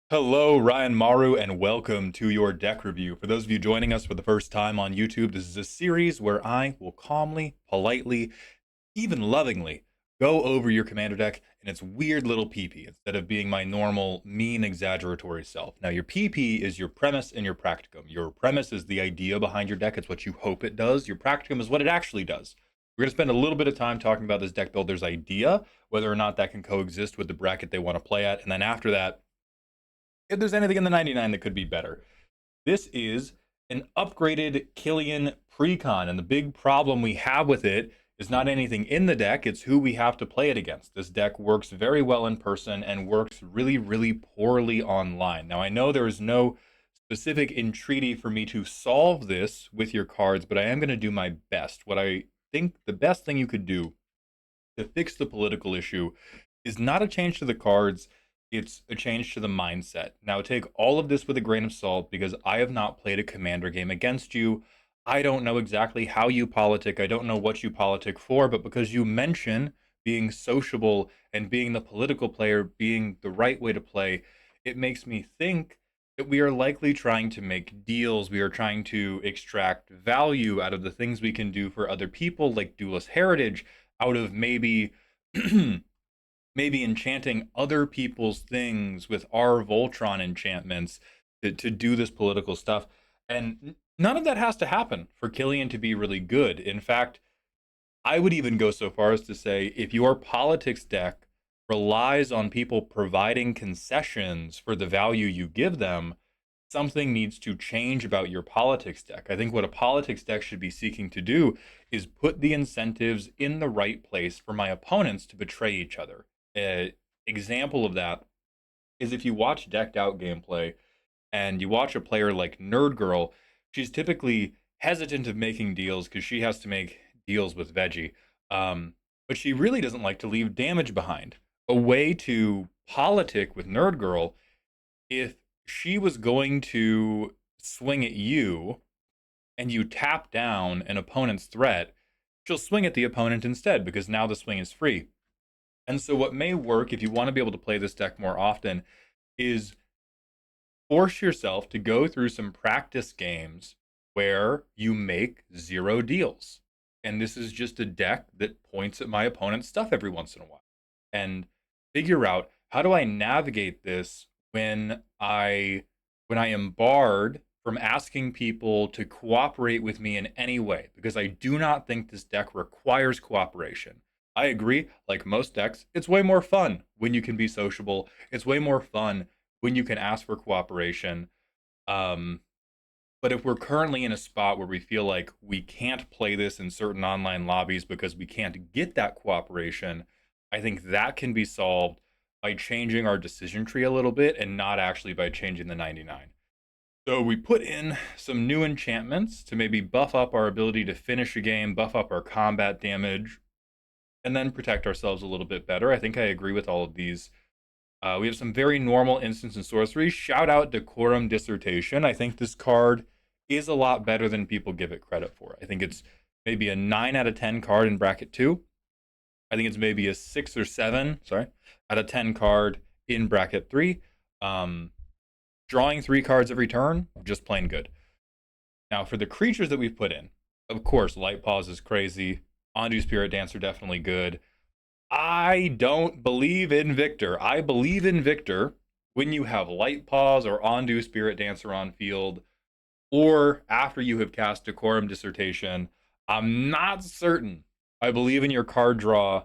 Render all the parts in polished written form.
Hello, Ryan Maru, and welcome to your deck review. For those of you joining us for the first time on YouTube, this is a series where I will calmly, politely, even lovingly go over your commander deck and its weird little PP instead of being my normal, mean, exaggeratory self. Now, your PP is your premise and your practicum. Your premise is the idea behind your deck, it's what you hope it does. Your practicum is what it actually does. We're going to spend a little bit of time talking about this deck builder's idea, whether or not that can coexist with the bracket they want to play at, and then after that, if there's anything in the 99 that could be better. This is an upgraded Killian precon, and the big problem we have with it is not anything in the deck, it's who we have to play it against. This deck works very well in person and works really, really poorly online. Now, I know there is no specific entreaty for me to solve this with your cards, but I am going to do my best. What I think the best thing you could do to fix the political issue is not a change to the cards, it's a change to the mindset. Now, take all of this with a grain of salt because I have not played a commander game against you. I don't know exactly how you politic. I don't know what you politic for, but because you mention being sociable and being the political player being the right way to play, it makes me think that we are likely trying to make deals. We are trying to extract value out of the things we can do for other people, like Duelist Heritage, out of maybe maybe enchanting other people's things with our Voltron enchantments to do this political stuff. And none of that has to happen for Killian to be really good. In fact, I would even go so far as to say if your politics deck relies on people providing concessions for the value you give them, something needs to change about your politics deck. I think what a politics deck should be seeking to do is put the incentives in the right place for my opponents to betray each other. An example of that is if you watch decked out gameplay and you watch a player like Nerd Girl, she's typically hesitant of making deals because she has to make deals with Veggie. But she really doesn't like to leave damage behind. A way to politic with Nerd Girl, if she was going to swing at you and you tap down an opponent's threat, she'll swing at the opponent instead because now the swing is free. And so, what may work if you want to be able to play this deck more often is force yourself to go through some practice games where you make zero deals. And this is just a deck that points at my opponent's stuff every once in a while and figure out how do I navigate this when I am barred from asking people to cooperate with me in any way because I do not think this deck requires cooperation. I agree, like most decks, it's way more fun when you can be sociable. It's way more fun when you can ask for cooperation. Um, but if we're currently in a spot where we feel like we can't play this in certain online lobbies because we can't get that cooperation, I think that can be solved by changing our decision tree a little bit and not actually by changing the 99. So we put in some new enchantments to maybe buff up our ability to finish a game, buff up our combat damage, and then protect ourselves a little bit better. I think I agree with all of these. We have some very normal instants and sorcery. Shout out Decorum Dissertation. I think this card is a lot better than people give it credit for. I think it's maybe a 9 out of 10 card in bracket 2. I think it's maybe a 6 or 7, sorry, out of 10 card in bracket 3. Drawing 3 cards every turn, just plain good. Now, for the creatures that we've put in, of course, Light Paws is crazy. Ondu Spirit Dancer, definitely good. I don't believe in Victor. I believe in Victor when you have Light Paws or Ondu Spirit Dancer on field, or after you have cast Decorum Dissertation. I'm not certain. I believe in your card draw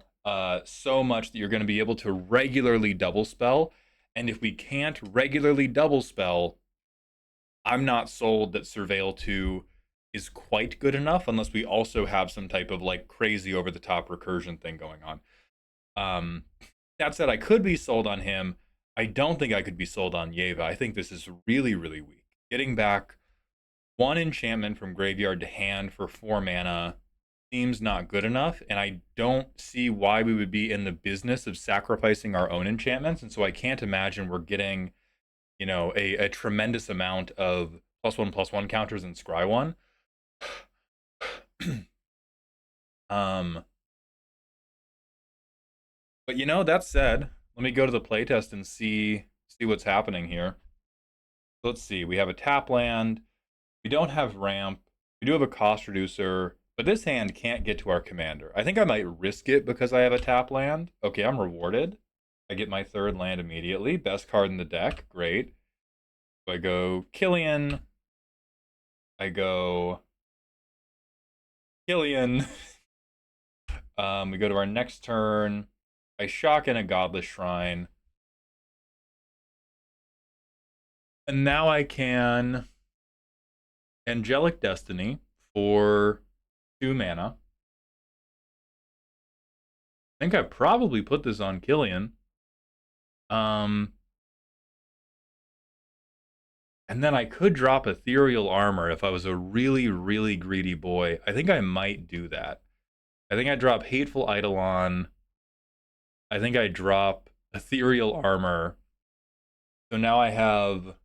so much that you're going to be able to regularly double spell. And if we can't regularly double spell, I'm not sold that Surveil 2 is quite good enough unless we also have some type of like crazy over the top recursion thing going on. Um, that said, I could be sold on him. I don't think I could be sold on Yeva. I think this is really, really weak. Getting back one enchantment from graveyard to hand for 4 mana seems not good enough, and I don't see why we would be in the business of sacrificing our own enchantments. And so I can't imagine we're getting, a tremendous amount of +1/+1 counters in Scry 1. um, but that said, let me go to the playtest and see see what's happening here. Let's see. We have a tap land. We don't have ramp. We do have a cost reducer, but this hand can't get to our commander. I think I might risk it because I have a tap land. Okay, I'm rewarded. I get my third land immediately. Best card in the deck. Great. So I go Killian. I go Killian. We go to our next turn. I shock in a Godless Shrine. And now I can Angelic Destiny for 2 mana. I think I probably put this on Killian. And then I could drop Ethereal Armor if I was a really, really greedy boy. I think I might do that. I think I drop Hateful Eidolon. I think I drop Ethereal Armor. So now I have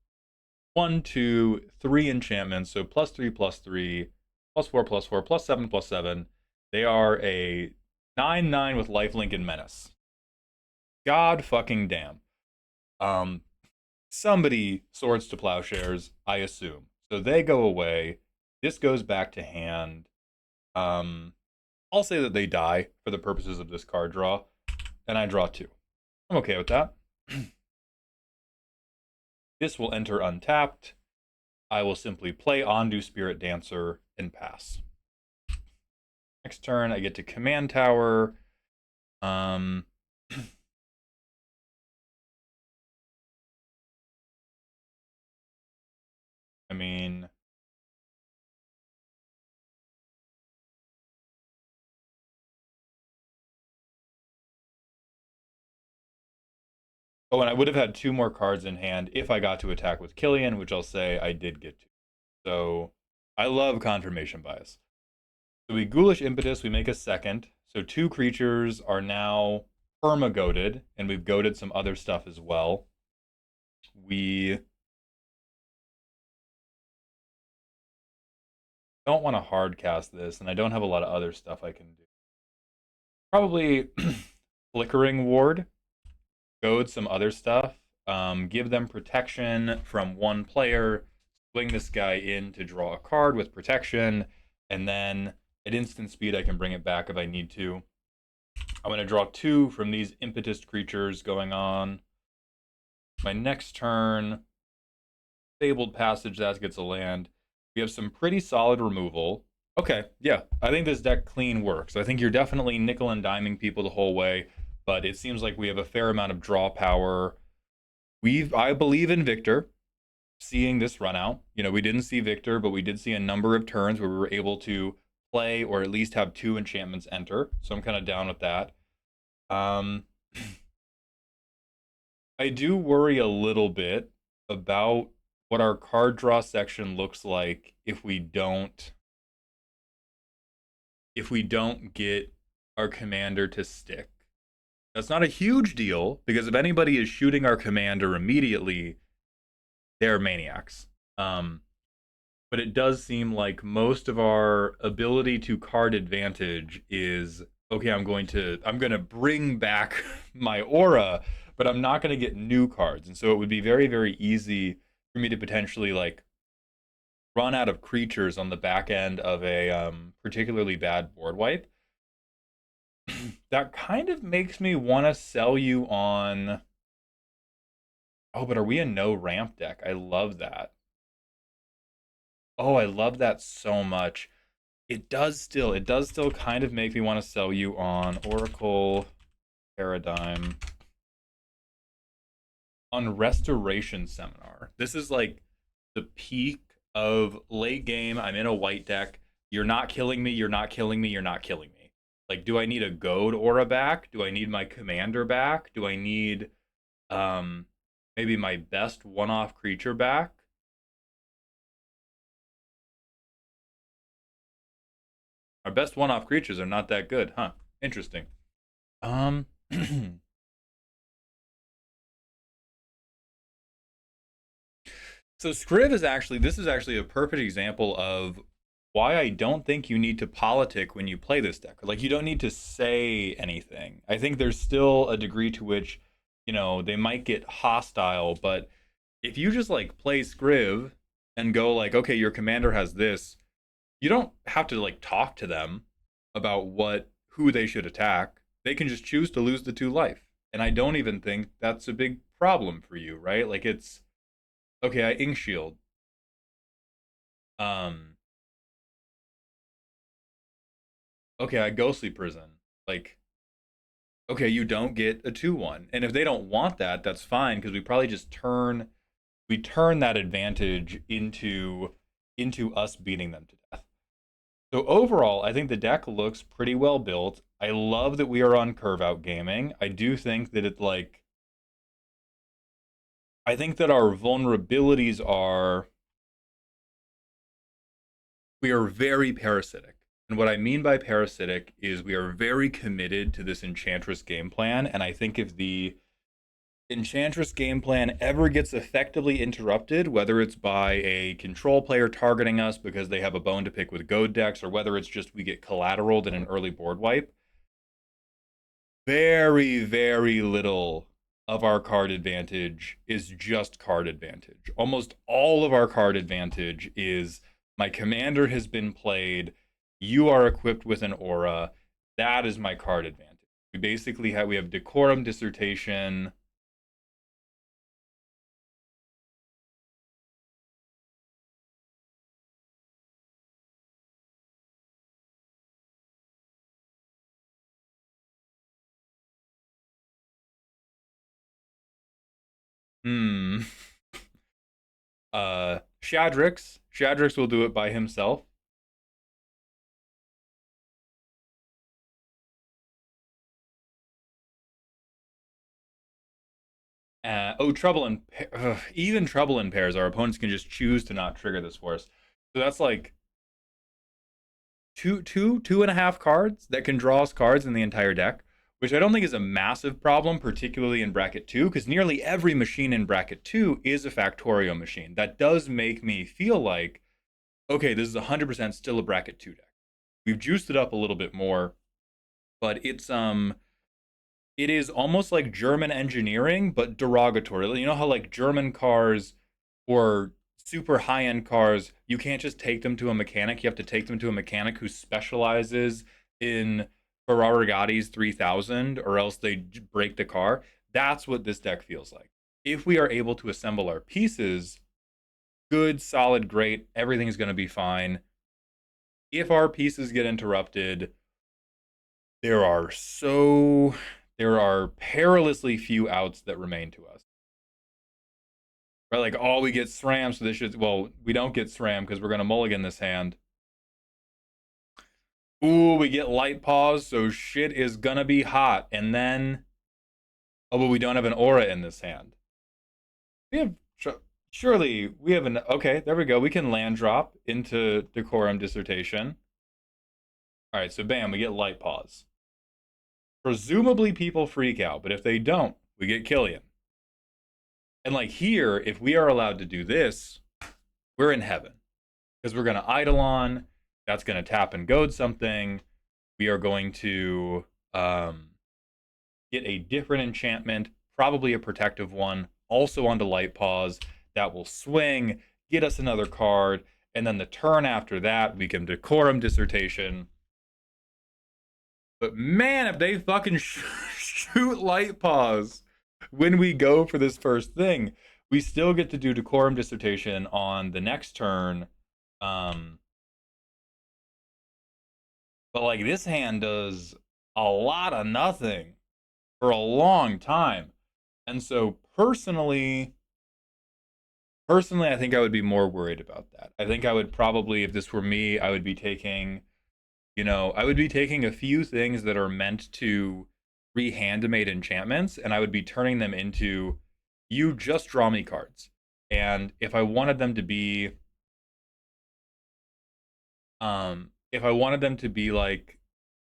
1, 2, 3 enchantments. So +3, +3, +4, +4, +7, +7. They are a 9/9 with Lifelink and Menace. God fucking damn. Somebody Swords to Plowshares, I assume. So they go away. This goes back to hand. I'll say that they die for the purposes of this card draw, and I draw 2. I'm okay with that. This will enter untapped. I will simply play Ondu Spirit Dancer and pass. Next turn, I get to Command Tower. I mean, oh, and I would have had 2 more cards in hand if I got to attack with Killian, which I'll say I did get to. So I love confirmation bias. So we Ghoulish Impetus, we make a second. So 2 creatures are now perma-goated, and we've goaded some other stuff as well. We don't want to hard cast this, and I don't have a lot of other stuff I can do. Probably Flickering Ward, goad some other stuff, give them protection from 1 player, swing this guy in to draw a card with protection, and then at instant speed I can bring it back if I need to. I'm going to draw 2 from these impetus creatures going on. My next turn, Fabled Passage, that gets a land. We have some pretty solid removal. Okay, yeah, I think this deck clean works. I think you're definitely nickel and diming people the whole way, but it seems like we have a fair amount of draw power. I believe in Victor, seeing this run out. You know, we didn't see Victor, but we did see a number of turns where we were able to play or at least have 2 enchantments enter. So I'm kind of down with that. I do worry a little bit about what our card draw section looks like if we don't get our commander to stick. That's not a huge deal, because if anybody is shooting our commander immediately, they're maniacs. But it does seem like most of our ability to card advantage is, okay, I'm going to bring back my aura, but I'm not going to get new cards. And so it would be very, very easy for me to potentially like run out of creatures on the back end of a particularly bad board wipe. That kind of makes me want to sell you on... Oh, but are we a no ramp deck? I love that. Oh, I love that so much. It does still kind of make me want to sell you on Oracle Paradigm. On Restoration Seminar. This is like the peak of late game. I'm in a white deck. You're not killing me, you're not killing me, you're not killing me. Like, do I need a goad aura back? Do I need my commander back? Do I need maybe my best one-off creature back? Our best one-off creatures are not that good, huh? Interesting. So Scriv is actually, this is actually a perfect example of why I don't think you need to politic when you play this deck. Like, you don't need to say anything. I think there's still a degree to which they might get hostile, but if you just like play Scriv and go like, okay, your commander has this, you don't have to like talk to them about who they should attack. They can just choose to lose the 2 life. And I don't even think that's a big problem for you, right? Like it's okay, I ink shield. Um okay, I ghostly prison. Like okay, you don't get a 2-1. And if they don't want that, that's fine because we probably just turn that advantage into us beating them to death. So overall, I think the deck looks pretty well built. I love that we are on curve out gaming. I do think that I think that our vulnerabilities are we are very parasitic. And what I mean by parasitic is we are very committed to this Enchantress game plan. And I think if the Enchantress game plan ever gets effectively interrupted, whether it's by a control player targeting us because they have a bone to pick with Goad decks, or whether it's just we get collateraled in an early board wipe, very, very little of our card advantage is just card advantage. Almost all of our card advantage is my commander has been played, you are equipped with an aura. That is my card advantage. We have decorum, dissertation. Hmm. Shadrix. Shadrix will do it by himself. Trouble in even trouble in pairs. Our opponents can just choose to not trigger this for us. So that's like two and a half cards that can draw us cards in the entire deck, which I don't think is a massive problem, particularly in bracket two, because nearly every machine in bracket two is a Factorio machine. That does make me feel like, okay, this is 100% still a bracket two deck. We've juiced it up a little bit more, but it is almost like German engineering, but derogatory. You know how like German cars or super high end cars, you can't just take them to a mechanic. You have to take them to a mechanic who specializes in Ferrari Gatti's 3000, or else they break the car. That's what this deck feels like. If we are able to assemble our pieces, good, solid, great, everything's going to be fine. If our pieces get interrupted, there are so there are perilously few outs that remain to us. Right, like, oh, we get SRAM, so this should, well, we don't get SRAM because we're gonna mulligan this hand. Ooh, we get light pause, so shit is gonna be hot. And then, oh, but we don't have an aura in this hand. We have, surely we have an, okay, there we go. We can land drop into Decorum Dissertation. All right, so bam, we get light pause. Presumably people freak out, but if they don't, we get Killian. And like here, if we are allowed to do this, we're in heaven because we're going to Eidolon. That's going to tap and goad something. We are going to get a different enchantment, probably a protective one, also onto Light Pause. That will swing, get us another card, and then the turn after that, we can Decorum Dissertation. But man, if they fucking shoot Light Pause when we go for this first thing, we still get to do Decorum Dissertation on the next turn. Um, but like this hand does a lot of nothing for a long time. And so personally, I think I would be more worried about that. I think I would probably, if this were me, I would be taking, I would be taking a few things that are meant to rehandimate enchantments, and I would be turning them into, you just draw me cards. And if I wanted them to be like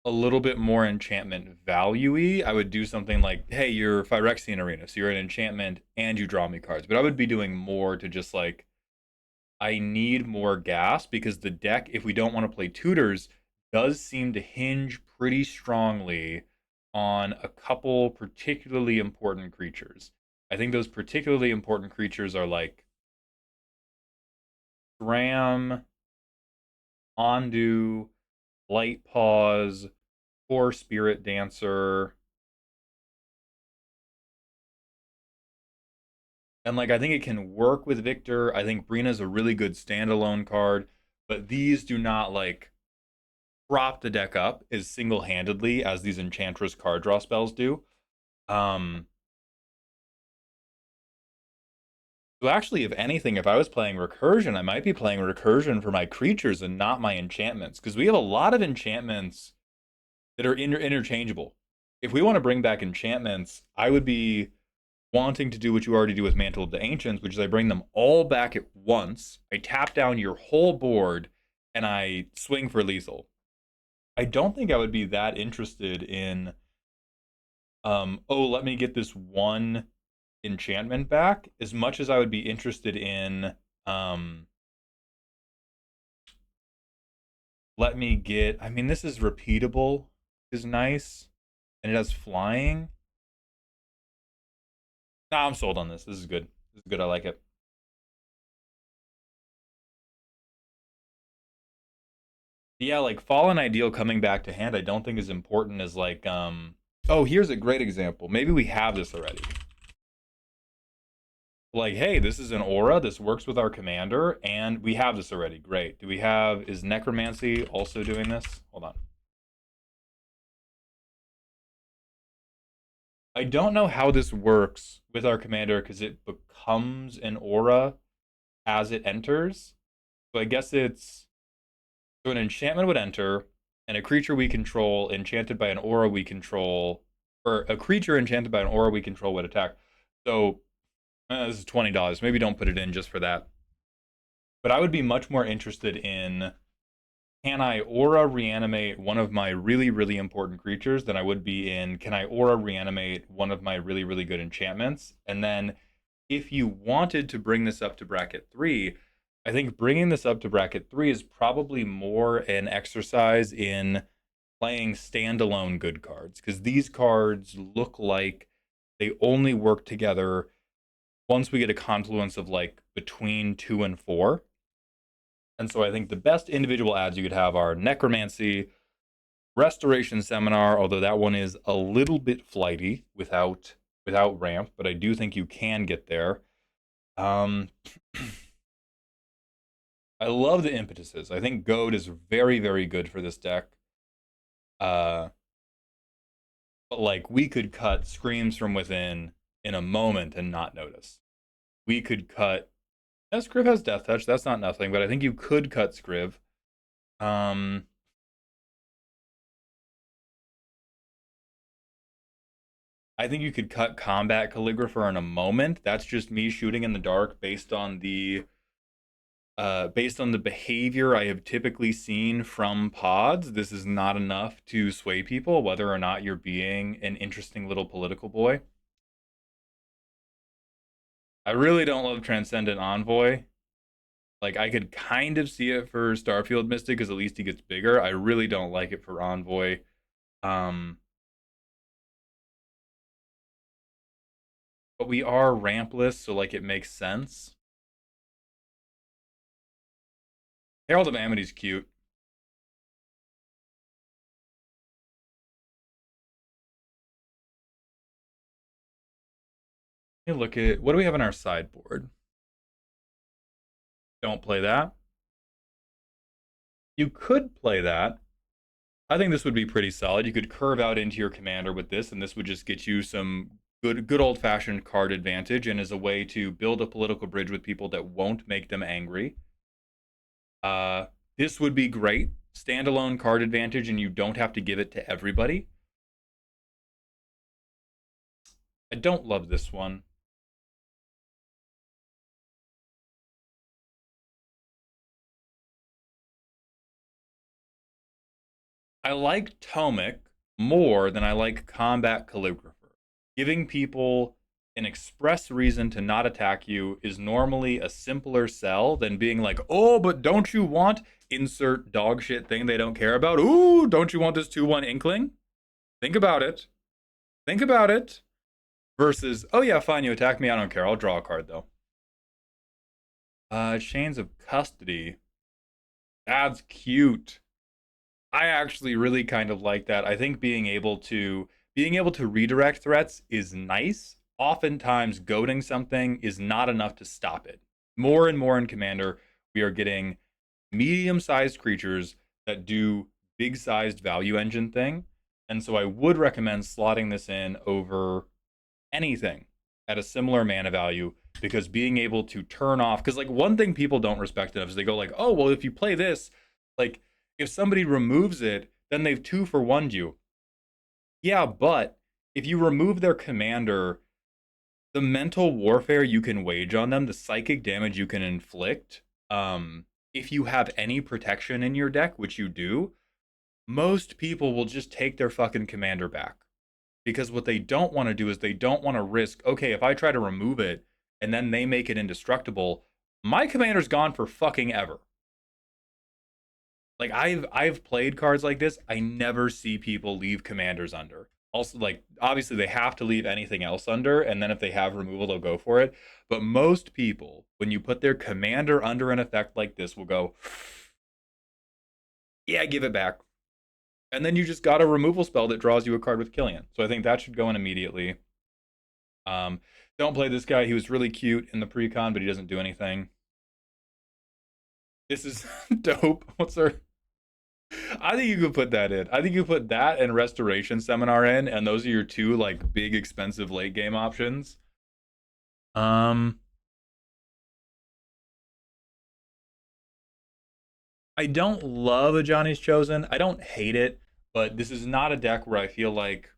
a little bit more enchantment value-y, I would do something like, hey, you're Phyrexian Arena, so you're an enchantment and you draw me cards. But I would be doing more to just like, I need more gas because the deck, if we don't want to play tutors, does seem to hinge pretty strongly on a couple particularly important creatures. I think those particularly important creatures are like Ram, Ondu, Light Paws, Poor Spirit Dancer. And like I think it can work with Victor. I think Brina's a really good standalone card, but these do not like prop the deck up as single-handedly as these Enchantress card draw spells do. Um so actually, if anything, if I was playing Recursion, I might be playing Recursion for my creatures and not my enchantments, because we have a lot of enchantments that are interchangeable. If we want to bring back enchantments, I would be wanting to do what you already do with Mantle of the Ancients, which is I bring them all back at once. I tap down your whole board and I swing for lethal. I don't think I would be that interested in oh, let me get this one enchantment back as much as I would be interested in um let me get, I mean, this is repeatable, is nice, and it has flying. Nah, I'm sold on this. This is good. This is good. I like it. Yeah, like Fallen Ideal coming back to hand, I don't think is important as like oh, here's a great example. Maybe we have this already. Like, hey, this is an aura. This works with our commander, and we have this already. Great. Do we have, is Necromancy also doing this? Hold on. I don't know how this works with our commander because it becomes an aura as it enters. So I guess it's, so an enchantment would enter, and a creature we control enchanted by an aura we control, or a creature enchanted by an aura we control would attack. So this is $20. Maybe don't put it in just for that. But I would be much more interested in, can I aura reanimate one of my really, really important creatures than I would be in, can I aura reanimate one of my really, really good enchantments? And then if you wanted to bring this up to bracket 3, I think bringing this up to bracket 3 is probably more an exercise in playing standalone good cards, because these cards look like they only work together once we get a confluence of like between 2 and 4. And so I think the best individual ads you could have are Necromancy, Restoration Seminar, although that one is a little bit flighty without ramp, but I do think you can get there. Um I love the impetuses. I think Goad is very, very good for this deck. Uh, but like we could cut Screams from Within in a moment and not notice. We could cut. Yeah, Scriv has Death Touch. That's not nothing, but I think you could cut Scriv. Um, I think you could cut Combat Calligrapher in a moment. That's just me shooting in the dark based on the behavior I have typically seen from pods. This is not enough to sway people, whether or not you're being an interesting little political boy. I really don't love Transcendent Envoy. Like, I could kind of see it for Starfield Mystic, because at least he gets bigger. I really don't like it for Envoy. Um, but we are rampless, so like it makes sense. Herald of Amity's cute. Hey, look at, what do we have on our sideboard? Don't play that. You could play that. I think this would be pretty solid. You could curve out into your commander with this, and this would just get you some good old fashioned card advantage, and as a way to build a political bridge with people that won't make them angry. Uh, this would be great. Standalone card advantage, and you don't have to give it to everybody. I don't love this one. I like Tomic more than I like Combat Calligrapher. Giving people an express reason to not attack you is normally a simpler sell than being like, oh, but don't you want insert dog shit thing they don't care about? Ooh, don't you want this 2/1 Inkling? Think about it. Think about it versus, oh yeah, fine, you attack me, I don't care. I'll draw a card though. Chains of Custody. That's cute. I actually really kind of like that. I think being able to redirect threats is nice. Oftentimes goading something is not enough to stop it. More and more in Commander, we are getting medium-sized creatures that do big-sized value engine thing. And so I would recommend slotting this in over anything at a similar mana value, because being able to turn off, because like one thing people don't respect enough is they go like, oh well, if you play this, like if somebody removes it, then they've 2-for-1'd you. Yeah, but if you remove their commander, the mental warfare you can wage on them, the psychic damage you can inflict, if you have any protection in your deck, which you do, most people will just take their fucking commander back. Because what they don't want to do is they don't want to risk, okay, if I try to remove it and then they make it indestructible, my commander's gone for fucking ever. Like I've played cards like this. I never see people leave commanders under. Also, like obviously they have to leave anything else under, and then if they have removal, they'll go for it. But most people, when you put their commander under an effect like this, will go, yeah, give it back. And then you just got a removal spell that draws you a card with Killian. So I think that should go in immediately. Um, don't play this guy. He was really cute in the pre-con, but he doesn't do anything. This is dope. What's our? I think you could put that in. I think you put that and Restoration Seminar in, and those are your two like big expensive late game options. Um, I don't love a Johnny's Chosen. I don't hate it, but this is not a deck where I feel like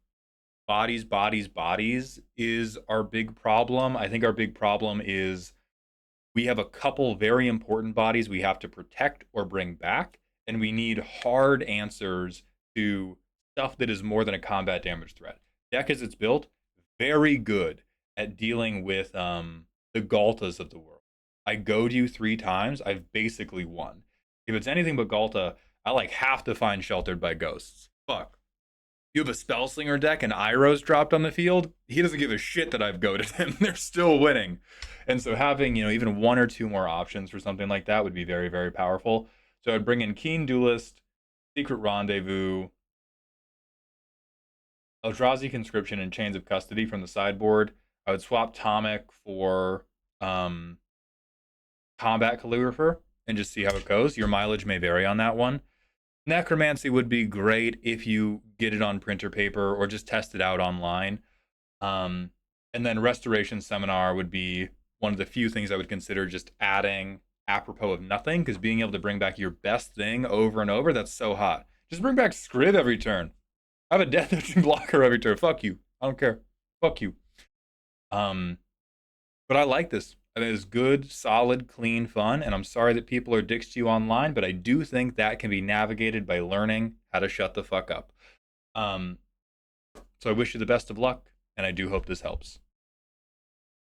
bodies, bodies, bodies is our big problem. I think our big problem is we have a couple very important bodies we have to protect or bring back, and we need hard answers to stuff that is more than a combat damage threat. Deck as it's built, very good at dealing with the Galtas of the world. I goad you 3 times, I've basically won. If it's anything but Galta, I like have to find Sheltered by Ghosts. Fuck. You have a Spellslinger deck and Iroh's dropped on the field, he doesn't give a shit that I've goaded him. They're still winning. And so having, even 1 or 2 more options for something like that would be very, very powerful. So I'd bring in Keen Duelist, Secret Rendezvous, Eldrazi Conscription, and Chains of Custody from the sideboard. I would swap Tomic for Combat Calligrapher and just see how it goes. Your mileage may vary on that one. Necromancy would be great if you get it on printer paper or just test it out online. Um, and then Restoration Seminar would be one of the few things I would consider just adding apropos of nothing, because being able to bring back your best thing over and over, that's so hot. Just bring back Scriv every turn. I have a Death Etching blocker every turn. Fuck you. I don't care. Fuck you. Um, but I like this. I mean, it's good, solid, clean fun, and I'm sorry that people are dicks to you online, but I do think that can be navigated by learning how to shut the fuck up. Um, so I wish you the best of luck, and I do hope this helps.